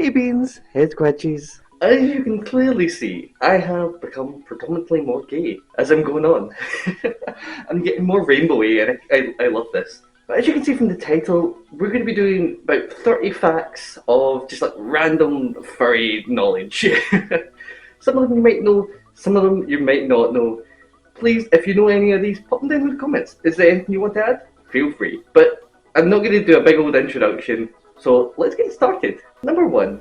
Hey Beans, hey Squidgies. As you can clearly see, I have become predominantly more gay as I'm going on. I'm getting more rainbowy and I love this. But as you can see from the title, we're going to be doing about 30 facts of just like random furry knowledge. Some of them you might know, some of them you might not know. Please, if you know any of these, pop them down in the comments. Is there anything you want to add? Feel free. But I'm not going to do a big old introduction, so let's get started. Number 1.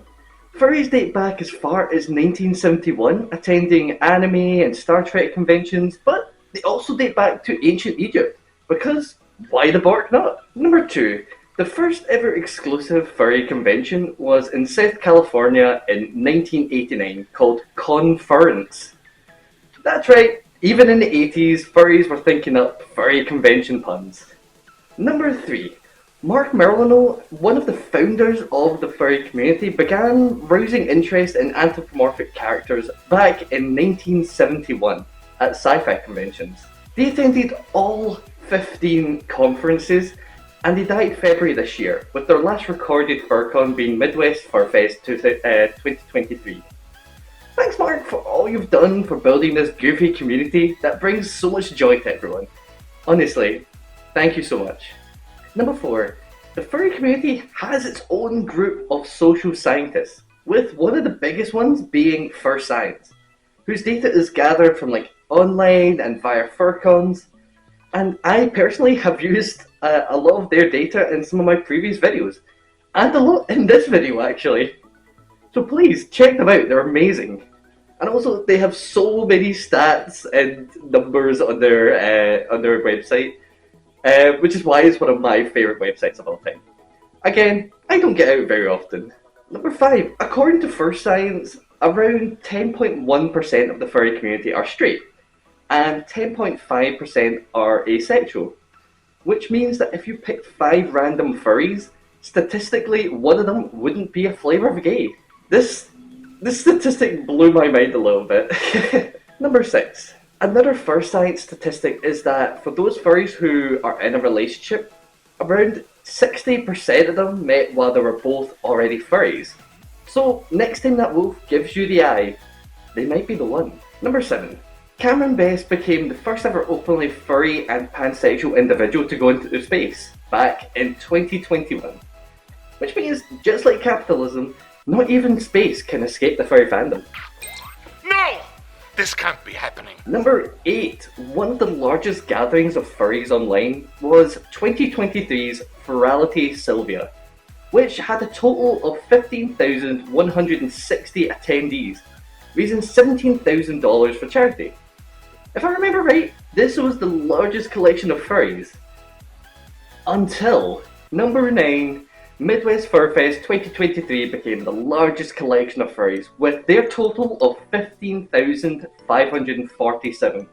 Furries date back as far as 1971, attending anime and Star Trek conventions, but they also date back to ancient Egypt, because why the bark not? Number 2. The first ever exclusive furry convention was in South California in 1989, called Conference. That's right, even in the 80s, furries were thinking up furry convention puns. Number 3. Mark Merlino, one of the founders of the furry community, began rousing interest in anthropomorphic characters back in 1971 at sci-fi conventions. They attended all 15 conferences and they died February this year, with their last recorded FurCon being Midwest Furfest 2023. Thanks Mark for all you've done for building this goofy community that brings so much joy to everyone. Honestly, thank you so much. Number 4. The furry community has its own group of social scientists, with one of the biggest ones being Fur Science, whose data is gathered from online and via FurCons, and I personally have used a lot of their data in some of my previous videos, and a lot in this video actually. So please check them out, they're amazing. And also they have so many stats and numbers on their website. Which is why it's one of my favourite websites of all time. Again, I don't get out very often. Number 5. According to Fur Science, around 10.1% of the furry community are straight, and 10.5% are asexual. Which means that if you picked 5 random furries, statistically one of them wouldn't be a flavour of gay. This statistic blew my mind a little bit. Number 6. Another Fur Science statistic is that for those furries who are in a relationship, around 60% of them met while they were both already furries. So next time that wolf gives you the eye, they might be the one. Number 7. Cameron Best became the first ever openly furry and pansexual individual to go into space, back in 2021. Which means, just like capitalism, not even space can escape the furry fandom. No! This can't be happening. Number 8. One of the largest gatherings of furries online was 2023's Furality Sylvia, which had a total of 15,160 attendees, raising $17,000 for charity. If I remember right, this was the largest collection of furries. Until number 9. Midwest Furfest 2023 became the largest collection of furries, with their total of 15,547,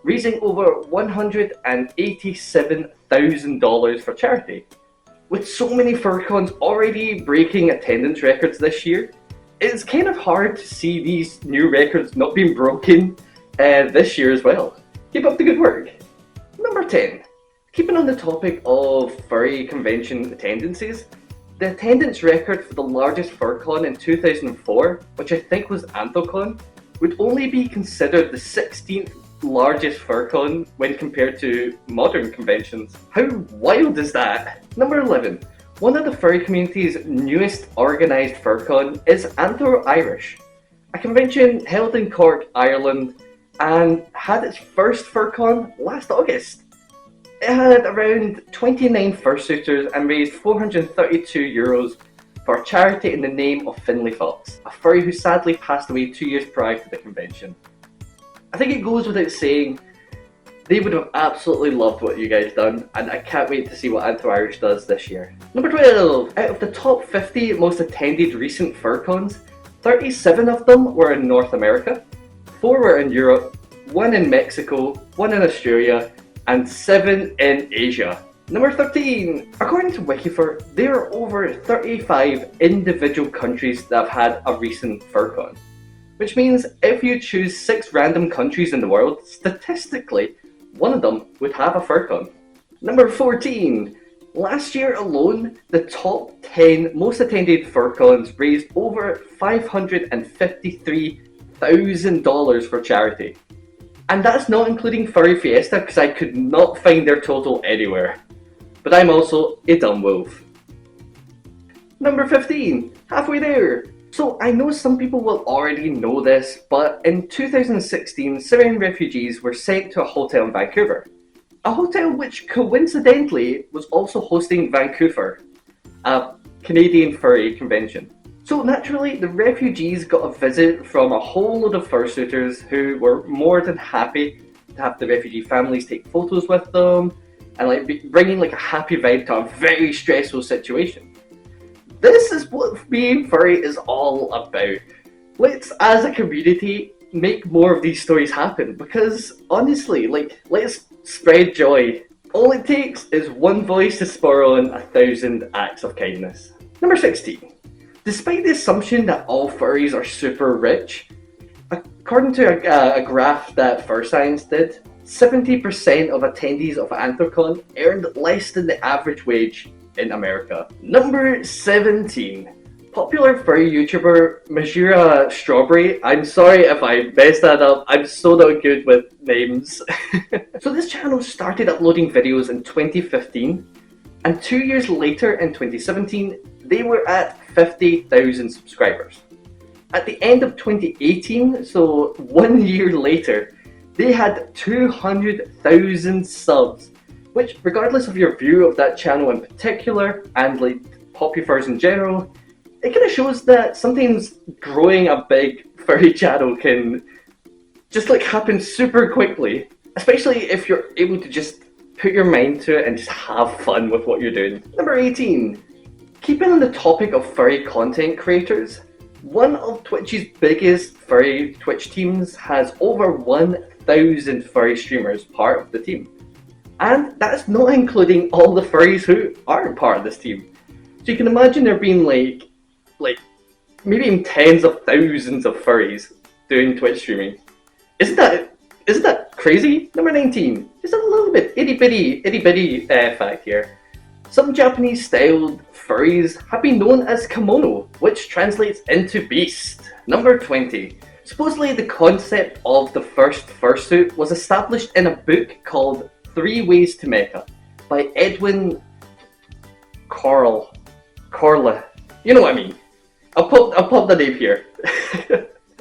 raising over $187,000 for charity. With so many FurCons already breaking attendance records this year, it's kind of hard to see these new records not being broken this year as well. Keep up the good work. Number 10. Keeping on the topic of furry convention attendances, the attendance record for the largest FurCon in 2004, which I think was Anthocon, would only be considered the 16th largest FurCon when compared to modern conventions. How wild is that? Number 11. One of the furry community's newest organised FurCon is Anthro Irish, a convention held in Cork, Ireland, and had its first FurCon last August. It had around 29 fursuiters and raised €432 for a charity in the name of Finlay Fox, a furry who sadly passed away 2 years prior to the convention. I think it goes without saying, they would have absolutely loved what you guys done, and I can't wait to see what Anthro Irish does this year. Number 12. Out of the top 50 most attended recent FurCons, 37 of them were in North America, 4 were in Europe, 1 in Mexico, 1 in Australia, and 7 in Asia. Number 13. According to Wikifur, there are over 35 individual countries that have had a recent FurCon. Which means if you choose 6 random countries in the world, statistically, one of them would have a FurCon. Number 14. Last year alone, the top 10 most attended FurCons raised over $553,000 for charity. And that's not including Furry Fiesta because I could not find their total anywhere. But I'm also a dumb wolf. Number 15, halfway there. So I know some people will already know this, but in 2016, Syrian refugees were sent to a hotel in Vancouver. A hotel which coincidentally was also hosting Vancouver, a Canadian furry convention. So naturally, the refugees got a visit from a whole load of fursuiters who were more than happy to have the refugee families take photos with them and bringing a happy vibe to a very stressful situation. This is what being furry is all about. Let's, as a community, make more of these stories happen because honestly, let's spread joy. All it takes is one voice to spur on 1,000 acts of kindness. Number 16. Despite the assumption that all furries are super rich, according to a graph that Fursona did, 70% of attendees of Anthrocon earned less than the average wage in America. Number 17. Popular furry YouTuber Majira Strawberry. I'm sorry if I messed that up. I'm so not good with names. So this channel started uploading videos in 2015, and 2 years later in 2017, they were at 50,000 subscribers. At the end of 2018, so 1 year later, they had 200,000 subs, which regardless of your view of that channel in particular, and Popufurs in general, it kind of shows that sometimes growing a big furry channel can just happen super quickly, especially if you're able to just put your mind to it and just have fun with what you're doing. Number 18. Keeping on the topic of furry content creators, one of Twitch's biggest furry Twitch teams has over 1,000 furry streamers part of the team. And that's not including all the furries who aren't part of this team. So you can imagine there being maybe even tens of thousands of furries doing Twitch streaming. Isn't that crazy? Number 19. Just a little bit itty bitty fact here. Some Japanese styled furries have been known as kimono, which translates into beast. Number 20. Supposedly the concept of the first fursuit was established in a book called 3 Ways to Mecha by Edwin Corle. You know what I mean. I'll pop the name here.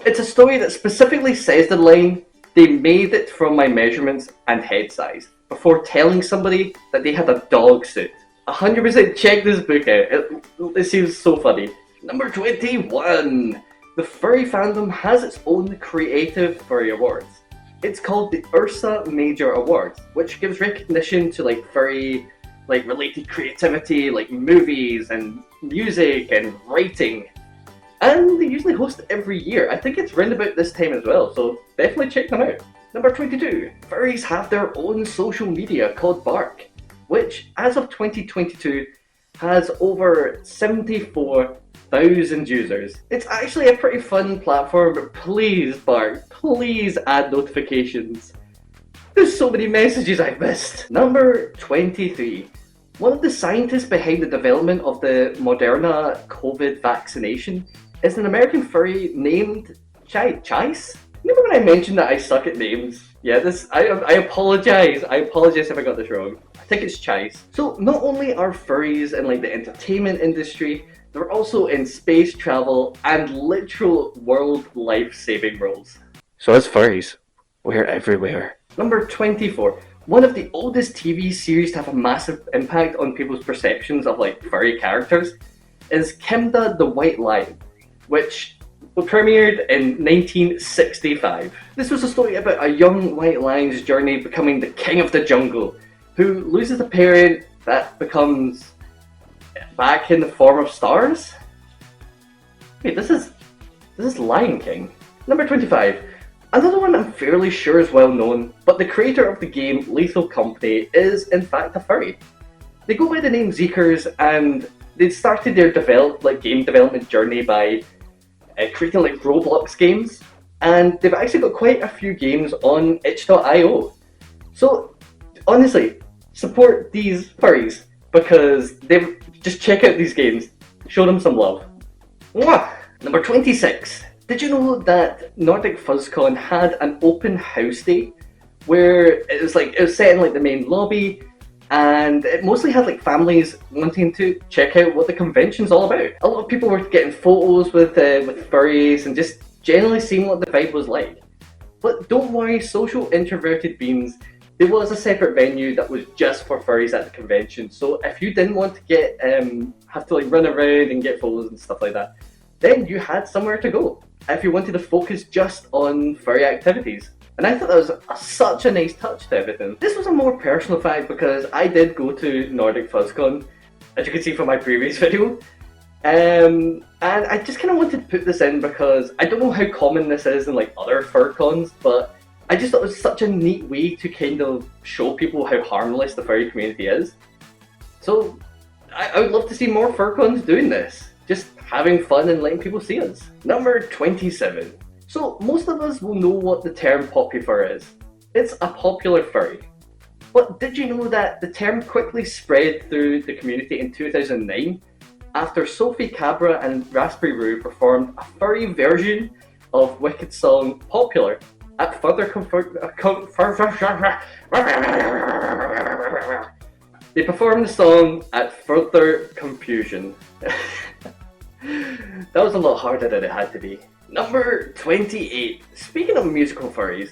It's a story that specifically says the line, "They made it from my measurements and head size," before telling somebody that they had a dog suit. 100% check this book out. It seems so funny. Number 21. The Furry Fandom has its own creative furry awards. It's called the Ursa Major Awards, which gives recognition to furry related creativity, movies and music and writing. And they usually host it every year. I think it's round about this time as well, so definitely check them out. Number 22. Furries have their own social media called Bark, which as of 2022 has over 74,000 users. It's actually a pretty fun platform, but please Bark, please add notifications. There's so many messages I've missed. Number 23. One of the scientists behind the development of the Moderna COVID vaccination is an American furry named Chase. Remember when I mentioned that I suck at names? Yeah, I apologize. I apologize if I got this wrong. I think it's Chase. So not only are furries in the entertainment industry, they're also in space travel and literal world life-saving roles. So as furries, we're everywhere. Number 24. One of the oldest TV series to have a massive impact on people's perceptions of furry characters is Kimda the White Lion, which premiered in 1965. This was a story about a young white lion's journey becoming the king of the jungle, who loses a parent that becomes back in the form of stars? Wait, this is Lion King. Number 25. Another one I'm fairly sure is well known, but the creator of the game Lethal Company is in fact a furry. They go by the name Zeekers, and they started their game development journey by creating Roblox games, and they've actually got quite a few games on itch.io. So honestly, support these furries. because they just check out these games, show them some love. Mwah! Number 26. Did you know that Nordic FuzzCon had an open house day where it was set in like the main lobby, and it mostly had like families wanting to check out what the convention's all about. A lot of people were getting photos with furries and just generally seeing what the vibe was like. But don't worry, social introverted beings, there was a separate venue that was just for furries at the convention. So if you didn't want to get have to like run around and get photos and stuff like that, then you had somewhere to go if you wanted to focus just on furry activities. And I thought that was such a nice touch to everything. This was a more personal fact because I did go to Nordic FuzzCon, as you can see from my previous video. And I just kind of wanted to put this in because I don't know how common this is in like other fur cons, but I just thought it was such a neat way to kind of show people how harmless the furry community is. So I would love to see more fur cons doing this, just having fun and letting people see us. Number 27. So most of us will know what the term poppy fur is. It's a popular furry. But did you know that the term quickly spread through the community in 2009 after Sophie Cabra and Raspberry Roo performed a furry version of Wicked's song Popular at Further They performed the song at Further Confusion. That was a lot harder than it had to be. Number 28. Speaking of musical furries,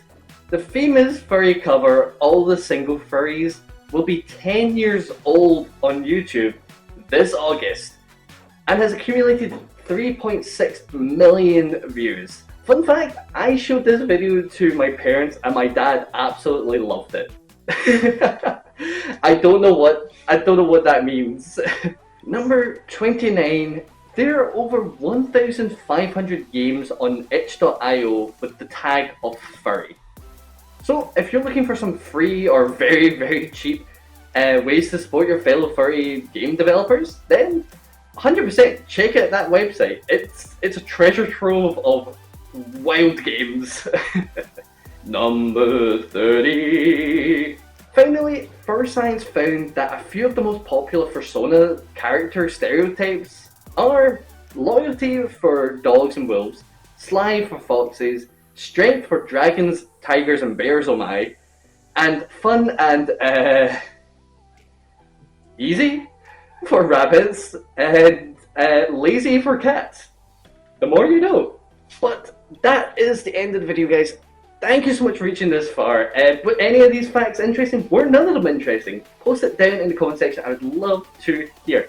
the famous furry cover All the Single Furries will be 10 years old on YouTube this August and has accumulated 3.6 million views. Fun fact, I showed this video to my parents and my dad absolutely loved it. I don't know what that means. Number 29. There are over 1,500 games on itch.io with the tag of furry. So if you're looking for some free or very, very cheap ways to support your fellow furry game developers, then 100% check out that website. It's a treasure trove of wild games. Number 30. Finally, Fur Science found that a few of the most popular Fursona character stereotypes are loyalty for dogs and wolves, sly for foxes, strength for dragons, tigers and bears, oh my, and fun and easy for rabbits, and lazy for cats. The more you know. But that is the end of the video, guys. Thank you so much for reaching this far. Were any of these facts interesting? Were none of them interesting? Post it down in the comment section. I would love to hear.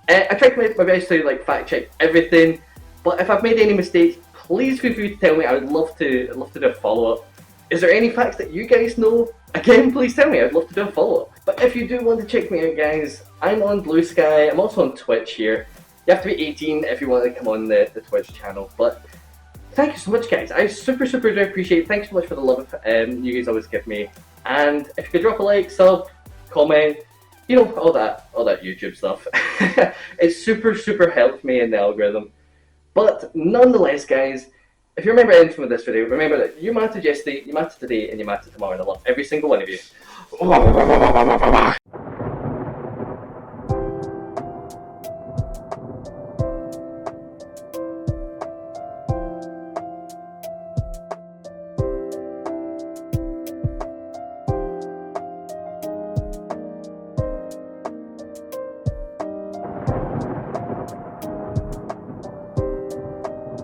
I tried my best to like fact check everything, but if I've made any mistakes, please feel free to tell me. I would love to do a follow up. Is there any facts that you guys know? Again, please tell me. I'd love to do a follow up. But if you do want to check me out, guys, I'm on Blue Sky. I'm also on Twitch here. You have to be 18 if you want to come on the Twitch channel. But thank you so much, guys. I super do appreciate it. Thanks so much for the love you guys always give me. And if you could drop a like, sub, comment, you know, all that YouTube stuff. It super helped me in the algorithm. But nonetheless, guys, if you remember anything from this video, remember that you mattered yesterday, you mattered today, and you mattered tomorrow, and I love every single one of you.